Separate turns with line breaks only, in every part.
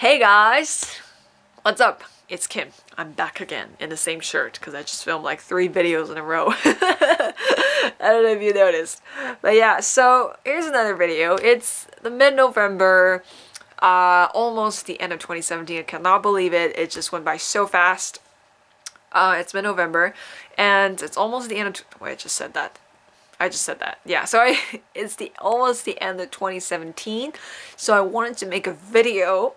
Hey guys! What's up? It's Kim. I'm back again in the same shirt because I just filmed like 3 videos in a row. I don't know if you noticed. But yeah, so here's another video. It's the mid-November, almost the end of 2017. I cannot believe it. It just went by so fast. It's mid-November and it's almost the end of... Wait, I just said that. Yeah, so it's almost the end of 2017, so I wanted to make a video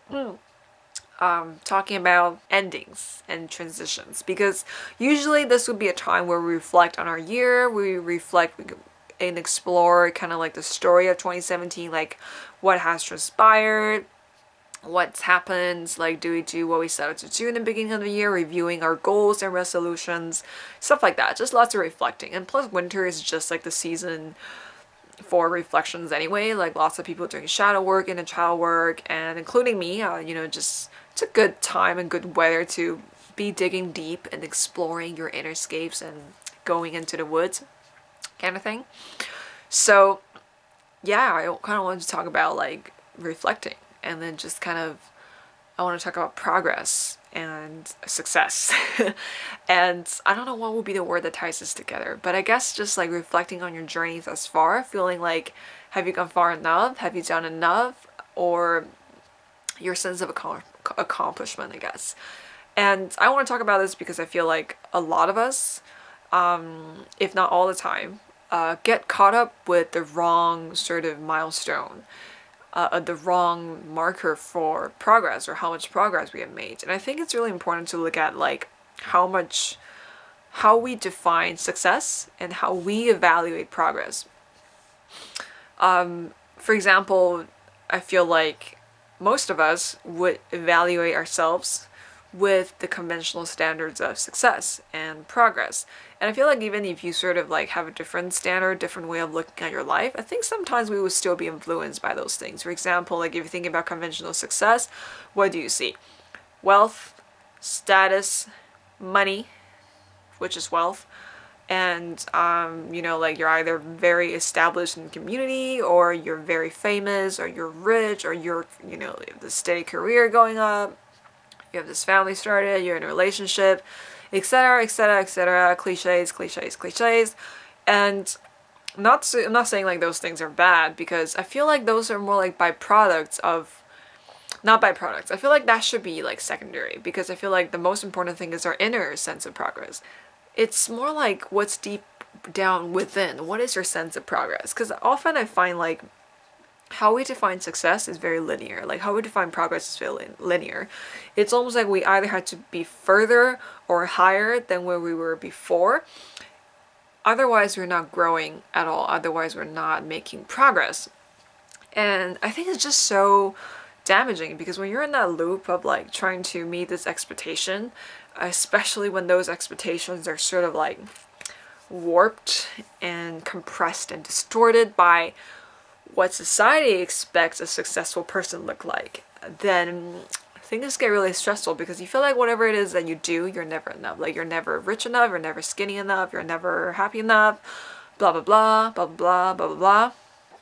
talking about endings and transitions, because usually this would be a time where we reflect on our year, we reflect and explore kind of like the story of 2017, like what has transpired, what's happened, like do we do what we set out to do in the beginning of the year, reviewing our goals and resolutions, stuff like that. Just lots of reflecting. And plus winter is just like the season for reflections anyway, like lots of people doing shadow work and child work, and including me, just it's a good time and good weather to be digging deep and exploring your inner scapes and going into the woods kind of thing. So yeah, I kind of wanted to talk about like reflecting, and then just kind of I want to talk about progress and success. And I don't know what would be the word that ties this together, but I guess just like reflecting on your journey thus far, feeling like have you gone far enough, have you done enough, or your sense of accomplishment, I guess. And I want to talk about this because I feel like a lot of us, if not all the time, get caught up with the wrong sort of milestone, the wrong marker for progress or how much progress we have made. And I think it's really important to look at like how we define success and how we evaluate progress. For example, I feel like most of us would evaluate ourselves with the conventional standards of success and progress. And I feel like even if you sort of like have a different standard, different way of looking at your life, I think sometimes we would still be influenced by those things. For example, like if you think about conventional success, what do you see? Wealth, status, money, which is wealth, and like you're either very established in the community, or you're very famous, or you're rich, or you have this steady career going up, you have this family started, you're in a relationship, etc., etc., etc. Cliches. And I'm not saying like those things are bad, because I feel like those are more like byproducts of, not byproducts. I feel like that should be like secondary, because I feel like the most important thing is our inner sense of progress. It's more like what's deep down within. What is your sense of progress? Because often I find like how we define success is very linear. Like how we define progress is very linear. It's almost like we either had to be further or higher than where we were before. Otherwise, we're not growing at all. Otherwise, we're not making progress. And I think it's just so damaging, because when you're in that loop of like trying to meet this expectation, especially when those expectations are sort of like warped and compressed and distorted by what society expects a successful person look like, then things get really stressful, because you feel like whatever it is that you do, you're never enough. Like you're never rich enough, you're never skinny enough, you're never happy enough, blah blah blah, blah blah blah blah blah.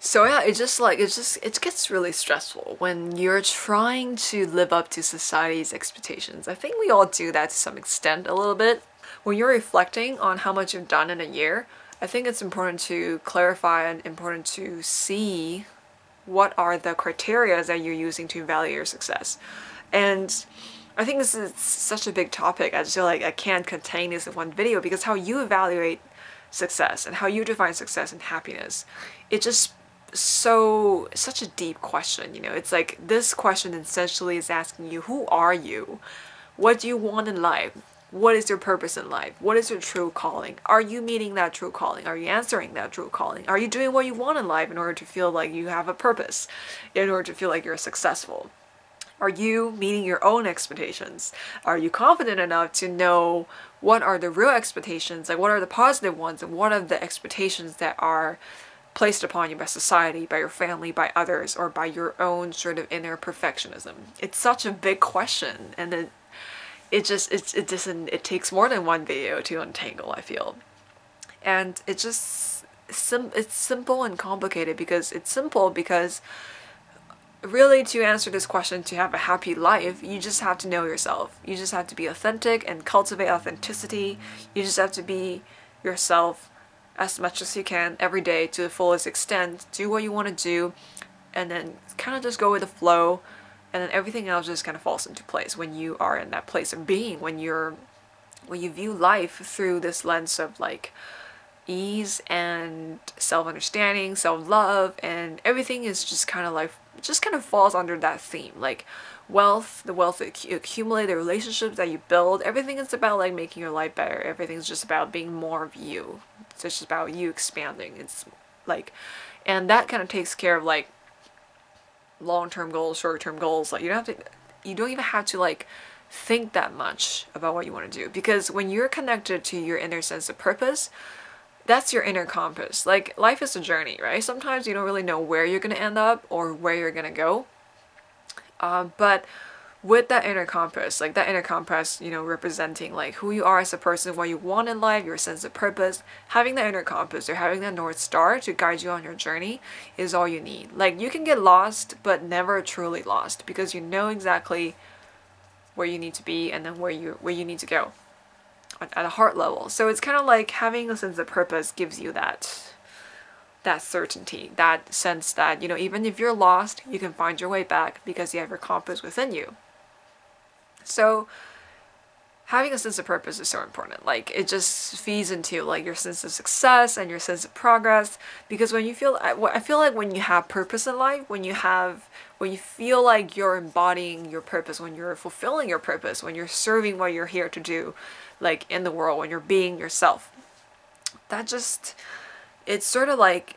So yeah, it gets really stressful when you're trying to live up to society's expectations. I think we all do that to some extent a little bit. When you're reflecting on how much you've done in a year, I think it's important to clarify and important to see what are the criteria that you're using to evaluate your success. And I think this is such a big topic. I just feel like I can't contain this in one video, because how you evaluate success and how you define success and happiness, it's just such a deep question. It's like this question essentially is asking you, who are you? What do you want in life? What is your purpose in life? What is your true calling? Are you meeting that true calling? Are you answering that true calling? Are you doing what you want in life in order to feel like you have a purpose, in order to feel like you're successful? Are you meeting your own expectations? Are you confident enough to know what are the real expectations, like what are the positive ones, and what are the expectations that are placed upon you by society, by your family, by others, or by your own sort of inner perfectionism? It's such a big question, and it takes more than one video to untangle, I feel. And it's simple and complicated, because it's simple because really, to answer this question, to have a happy life, you just have to know yourself. You just have to be authentic and cultivate authenticity. You just have to be yourself as much as you can every day to the fullest extent. Do what you want to do, and then kind of just go with the flow, and then everything else just kind of falls into place when you are in that place of being, when you view life through this lens of like ease and self-understanding, self-love, and everything is just kind of like, just kind of falls under that theme. Like wealth, the wealth that you accumulate, the relationships that you build, everything is about like making your life better. Everything's just about being more of you. It's just about you expanding. It's like, and that kind of takes care of like long-term goals, short-term goals. Like you don't even have to like think that much about what you want to do, because when you're connected to your inner sense of purpose, that's your inner compass. Like life is a journey, right? Sometimes you don't really know where you're going to end up or where you're going to go. But with that inner compass, like that inner compass, representing like who you are as a person, what you want in life, your sense of purpose, having that inner compass or having that North Star to guide you on your journey is all you need. Like you can get lost, but never truly lost, because you know exactly where you need to be and then where you need to go at a heart level. So it's kind of like having a sense of purpose gives you that certainty, that sense that, even if you're lost, you can find your way back because you have your compass within you. So having a sense of purpose is so important. Like it just feeds into like your sense of success and your sense of progress, because when you feel, I feel like when you have purpose in life, when you feel like you're embodying your purpose, when you're fulfilling your purpose, when you're serving what you're here to do, like in the world, when you're being yourself, it's sort of like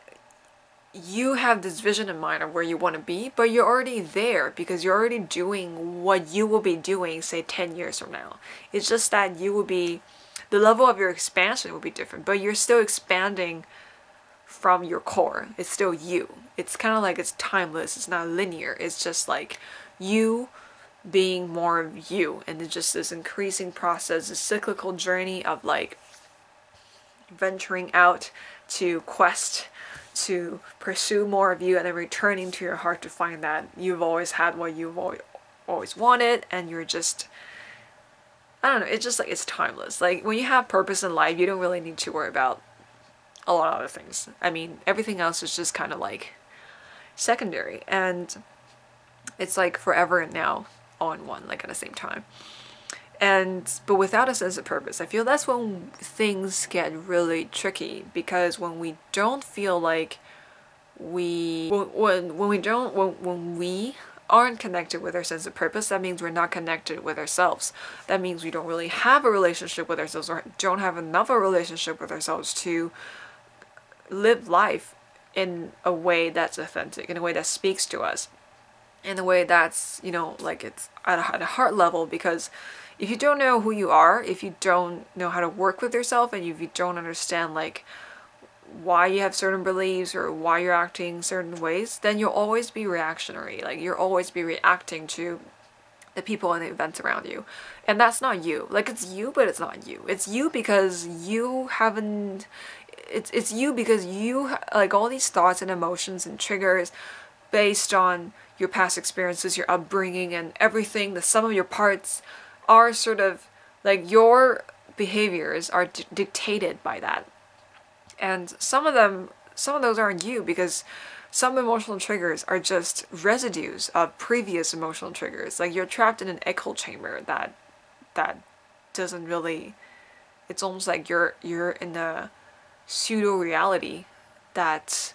you have this vision in mind of where you want to be, but you're already there because you're already doing what you will be doing, say 10 years from now. It's just that the level of your expansion will be different, but you're still expanding from your core. It's still you. It's kind of like it's timeless. It's not linear. It's just like you being more of you, and it's just this increasing process, this cyclical journey of like venturing out to quest, to pursue more of you, and then returning to your heart to find that you've always had what you've always wanted, and you're just, I don't know, it's just like it's timeless. Like when you have purpose in life, you don't really need to worry about a lot of other things. I mean, everything else is just kind of like secondary, and it's like forever and now all in one, like at the same time. But without a sense of purpose, I feel that's when things get really tricky, because when we don't feel like when we aren't connected with our sense of purpose, that means we're not connected with ourselves. That means we don't really have a relationship with ourselves, or don't have enough of a relationship with ourselves to live life in a way that's authentic, in a way that speaks to us, in a way that's, like it's at a heart level. Because if you don't know who you are, if you don't know how to work with yourself, and if you don't understand like why you have certain beliefs or why you're acting certain ways, then you'll always be reactionary. Like you'll always be reacting to the people and the events around you. And that's not you. Like it's you, but it's not you. It's you because you haven't, it's you because you, like all these thoughts and emotions and triggers based on your past experiences, your upbringing and everything, the sum of your parts are sort of like your behaviors are dictated by that. And some of those aren't you, because some emotional triggers are just residues of previous emotional triggers. Like you're trapped in an echo chamber that doesn't really, it's almost like you're in a pseudo reality that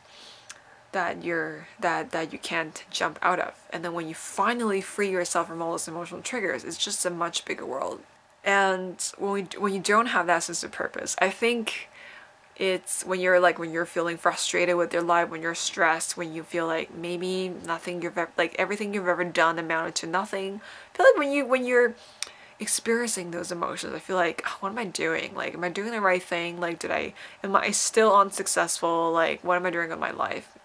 you can't jump out of. And then when you finally free yourself from all those emotional triggers, it's just a much bigger world. And when you don't have that sense of purpose, I think it's when you're feeling frustrated with your life, when you're stressed, when you feel like maybe everything you've ever done amounted to nothing. I feel like when you're experiencing those emotions, I feel like, oh, what am I doing? Like, am I doing the right thing? Like, am I still unsuccessful? Like, what am I doing with my life?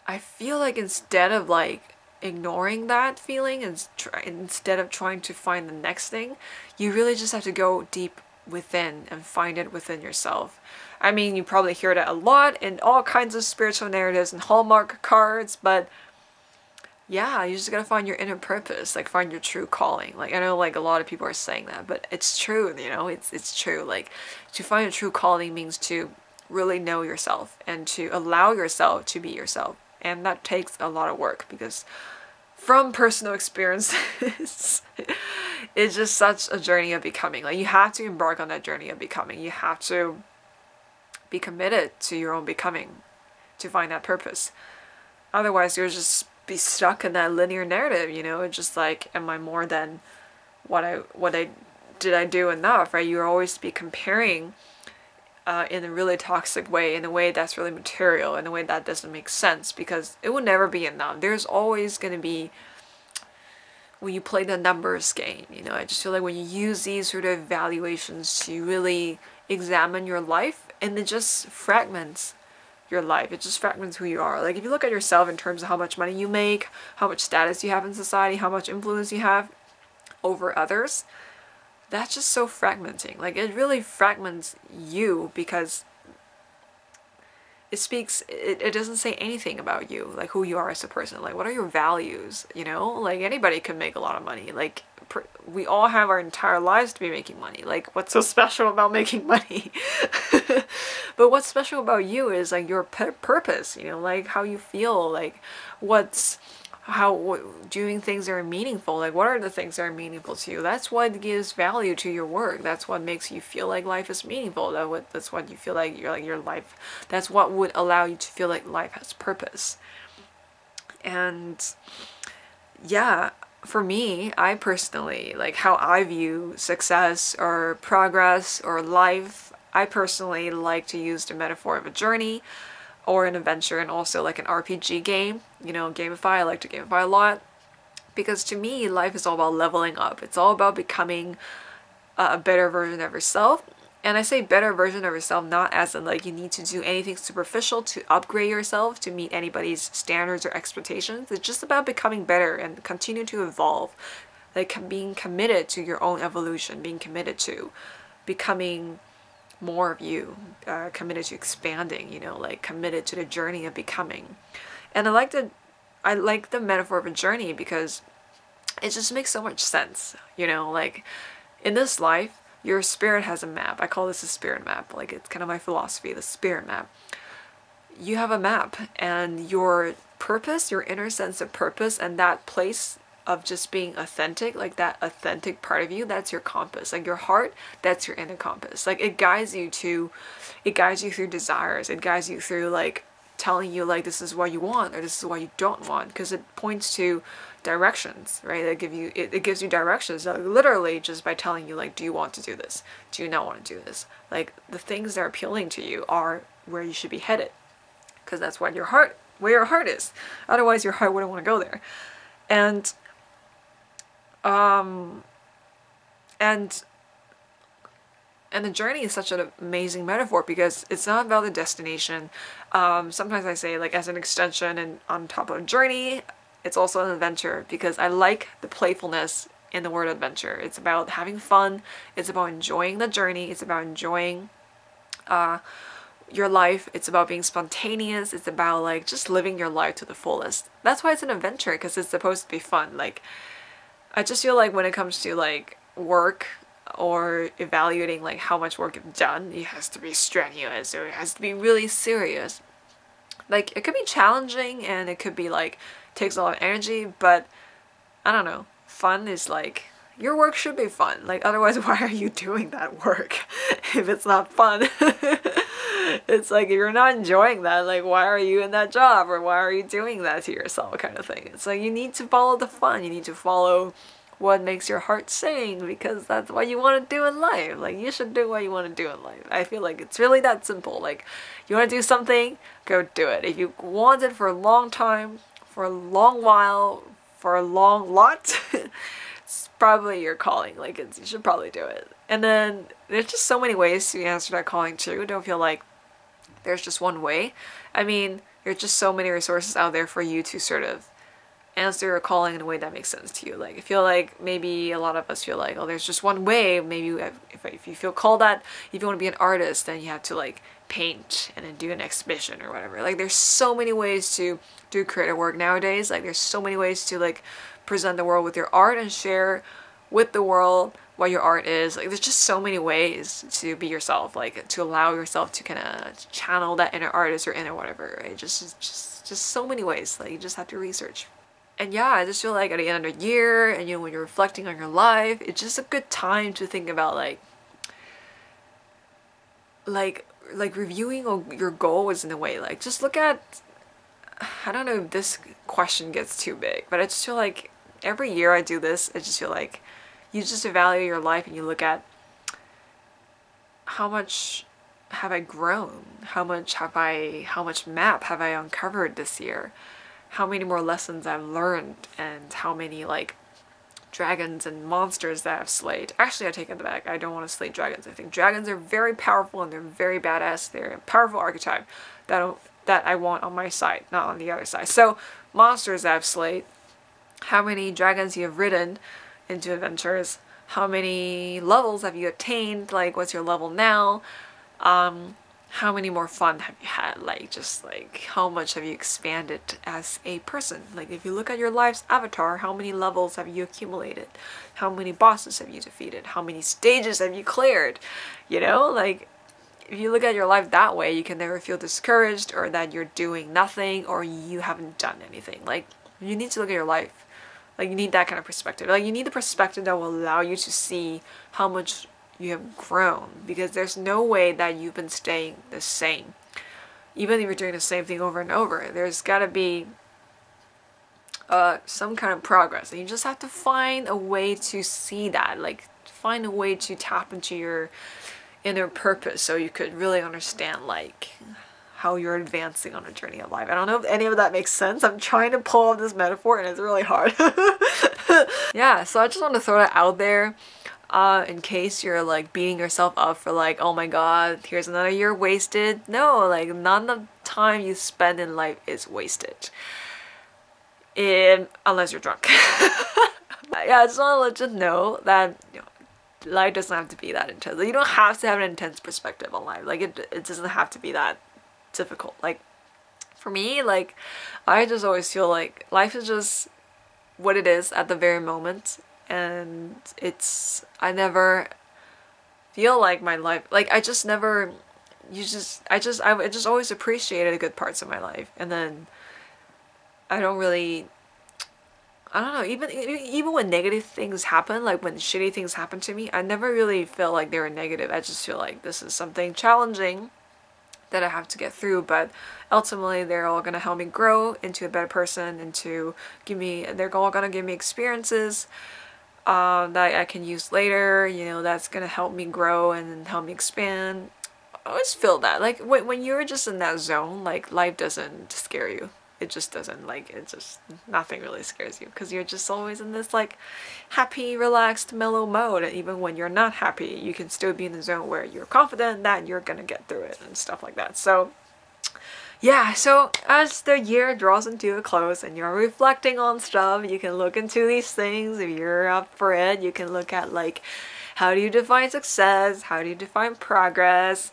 I feel like instead of like ignoring that feeling and instead of trying to find the next thing, you really just have to go deep within and find it within yourself. I mean, you probably hear that a lot in all kinds of spiritual narratives and Hallmark cards, but yeah, you just gotta find your inner purpose, like find your true calling. Like I know like a lot of people are saying that, but it's true, you know, it's true. Like to find a true calling means to really know yourself and to allow yourself to be yourself. And that takes a lot of work because from personal experiences, it's just such a journey of becoming. Like you have to embark on that journey of becoming. You have to be committed to your own becoming to find that purpose. Otherwise, you'll just be stuck in that linear narrative, you know? It's just like, am I more than what I did I do enough, right? You'll always be comparing in a really toxic way, in a way that's really material, in a way that doesn't make sense, because it will never be enough. There's always going to be, when you play the numbers game, you know, I just feel like when you use these sort of evaluations to really examine your life, and it just fragments your life. It just fragments who you are. Like if you look at yourself in terms of how much money you make, how much status you have in society, how much influence you have over others, that's just so fragmenting. Like it really fragments you because it doesn't say anything about you, like who you are as a person. Like what are your values, you know? Like anybody can make a lot of money. Like we all have our entire lives to be making money. Like what's so special about making money? But what's special about you is like your purpose, you know, like how you feel, like doing things that are meaningful. Like what are the things that are meaningful to you? That's what gives value to your work. That's what makes you feel like life is meaningful. That's what you feel like your life, that's what would allow you to feel like life has purpose. And yeah, for me, I personally, like how I view success or progress or life, I personally like to use the metaphor of a journey or an adventure, and also like an RPG game, you know, gamify. I like to gamify a lot because to me, life is all about leveling up. It's all about becoming a better version of yourself. And I say better version of yourself not as in like you need to do anything superficial to upgrade yourself to meet anybody's standards or expectations. It's just about becoming better and continue to evolve, like being committed to your own evolution, being committed to becoming more of you, committed to expanding, you know, like committed to the journey of becoming. And I like the metaphor of a journey because it just makes so much sense, you know, like in this life, your spirit has a map. I call this a spirit map. Like it's kind of my philosophy, the spirit map. You have a map and your purpose, your inner sense of purpose, and that place of just being authentic, like that authentic part of you, that's your compass. Like your heart, that's your inner compass. Like it guides you through desires. It guides you through like telling you like this is what you want or this is what you don't want, because it points to directions, right? It gives you directions, like, literally just by telling you like, do you want to do this? Do you not want to do this? Like the things that are appealing to you are where you should be headed, because that's what where your heart is. Otherwise your heart wouldn't want to go there. And the journey is such an amazing metaphor because it's not about the destination. Sometimes I say like as an extension and on top of a journey, it's also an adventure, because I like the playfulness in the word adventure. It's about having fun. It's about enjoying the journey. It's about enjoying your life. It's about being spontaneous. It's about like just living your life to the fullest. That's why it's an adventure, because it's supposed to be fun. Like I just feel like when it comes to like work or evaluating like how much work you've done, it has to be strenuous or it has to be really serious. Like it could be challenging and it could be like takes a lot of energy, but I don't know, fun is like, your work should be fun. Like otherwise why are you doing that work if it's not fun? It's like if you're not enjoying that, like why are you in that job, or why are you doing that to yourself, kind of thing. It's like you need to follow the fun. You need to follow what makes your heart sing, because that's what you want to do in life. Like you should do what you want to do in life. I feel like it's really that simple. Like you want to do something, go do it. If you want it for a long time, for a long while, for a long lot, it's probably your calling. Like you should probably do it. And then there's just so many ways to answer that calling too. Don't feel like there's just one way. I mean, there's just so many resources out there for you to sort of answer your calling in a way that makes sense to you. Like I feel like maybe a lot of us feel like, oh, there's just one way. Maybe if you feel called that, if you want to be an artist, then you have to like paint and then do an exhibition or whatever. Like there's so many ways to do creative work nowadays. Like there's so many ways to like present the world with your art and share with the world what your art is. Like there's just so many ways to be yourself, like to allow yourself to kind of channel that inner artist or inner whatever, right? Just so many ways. Like you just have to research. And yeah, I just feel like at the end of the year and when you're reflecting on your life, it's just a good time to think about like reviewing your goals in a way. Like just look at, I don't know if this question gets too big, but I just feel like every year I do this, I just feel like you just evaluate your life and you look at how much have I grown? How much map have I uncovered this year? How many more lessons I've learned, and how many like dragons and monsters that I've slayed. Actually, I take it back. I don't want to slay dragons. I think dragons are very powerful and they're very badass. They're a powerful archetype that I want on my side, not on the other side. So monsters that I've slayed, how many dragons you have ridden into adventures, how many levels have you attained, like what's your level now, how many more fun have you had, like just like how much have you expanded as a person. Like if you look at your life's avatar, how many levels have you accumulated, how many bosses have you defeated, how many stages have you cleared, you know? Like if you look at your life that way, you can never feel discouraged or that you're doing nothing or you haven't done anything. Like you need to look at your life, like you need that kind of perspective. Like you need the perspective that will allow you to see how much you have grown, because there's no way that you've been staying the same. Even if you're doing the same thing over and over, there's got to be some kind of progress, and you just have to find a way to see that, like find a way to tap into your inner purpose so you could really understand like how you're advancing on a journey of life. I don't know if any of that makes sense. I'm trying to pull off this metaphor and it's really hard. Yeah, so I just want to throw that out there. In case you're like beating yourself up for like, oh my god, here's another year wasted. No, like none of the time you spend in life is wasted. Unless you're drunk. Yeah, I just want to let you know that life doesn't have to be that intense. Like, you don't have to have an intense perspective on life. Like it doesn't have to be that difficult. Like for me, like I just always feel like life is just what it is at the very moment. And I never feel like my life, like I just always appreciated the good parts of my life. And then I don't know, even when negative things happen, like when shitty things happen to me, I never really feel like they were negative. I just feel like this is something challenging that I have to get through, but ultimately they're all gonna help me grow into a better person, they're all gonna give me experiences that I can use later, you know, that's gonna help me grow and help me expand. I always feel that, like when you're just in that zone, like life doesn't scare you. It just doesn't, like, nothing really scares you, because you're just always in this like happy, relaxed, mellow mode. And even when you're not happy, you can still be in the zone where you're confident that you're gonna get through it and stuff like that. So yeah, so as the year draws into a close and you're reflecting on stuff, you can look into these things. If you're up for it, you can look at like, how do you define success? How do you define progress?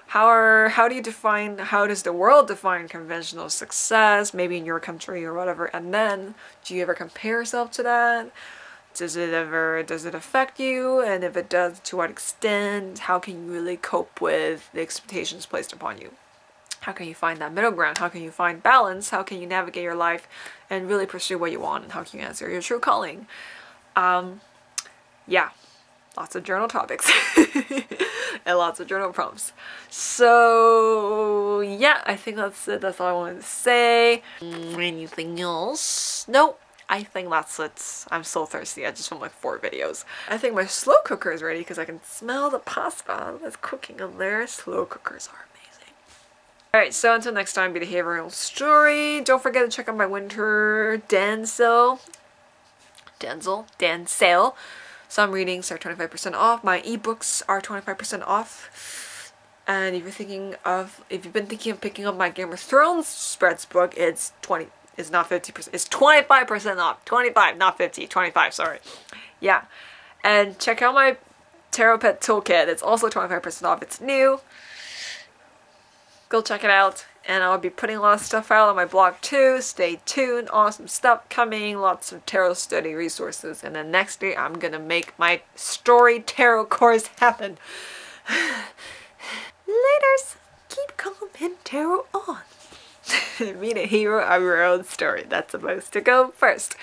How does the world define conventional success, maybe in your country or whatever? And then do you ever compare yourself to that? Does it affect you? And if it does, to what extent? How can you really cope with the expectations placed upon you? How can you find that middle ground? How can you find balance? How can you navigate your life and really pursue what you want? And how can you answer your true calling? Yeah, lots of journal topics and lots of journal prompts. So yeah, I think that's it. That's all I wanted to say. Anything else? Nope. I think that's it. I'm so thirsty. I just filmed like 4 videos. I think my slow cooker is ready because I can smell the pasta that's cooking in there. Slow cookers are amazing. Alright, so until next time, be the behavioral story. Don't forget to check out my winter Dan sale. Some readings are 25% off. My ebooks are 25% off. And if you've been thinking of picking up my Game of Thrones spreads book, it's not 50%. It's 25% off. 25, not 50. 25, sorry. Yeah. And check out my Tarot Pet Toolkit. It's also 25% off. It's new. go check it out. And I'll be putting a lot of stuff out on my blog too. Stay tuned. Awesome stuff coming. Lots of tarot study resources. And then next year I'm gonna make my story tarot course happen. Laters. Keep calm and tarot on. Meet a hero of your own story. That's supposed to go first.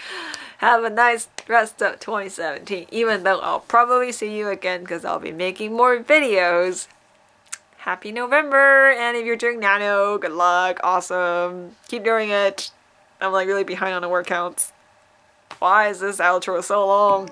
Have a nice rest of 2017. Even though I'll probably see you again because I'll be making more videos. Happy November, and if you're doing nano, good luck, awesome, keep doing it. I'm like really behind on the word counts. Why is this outro so long?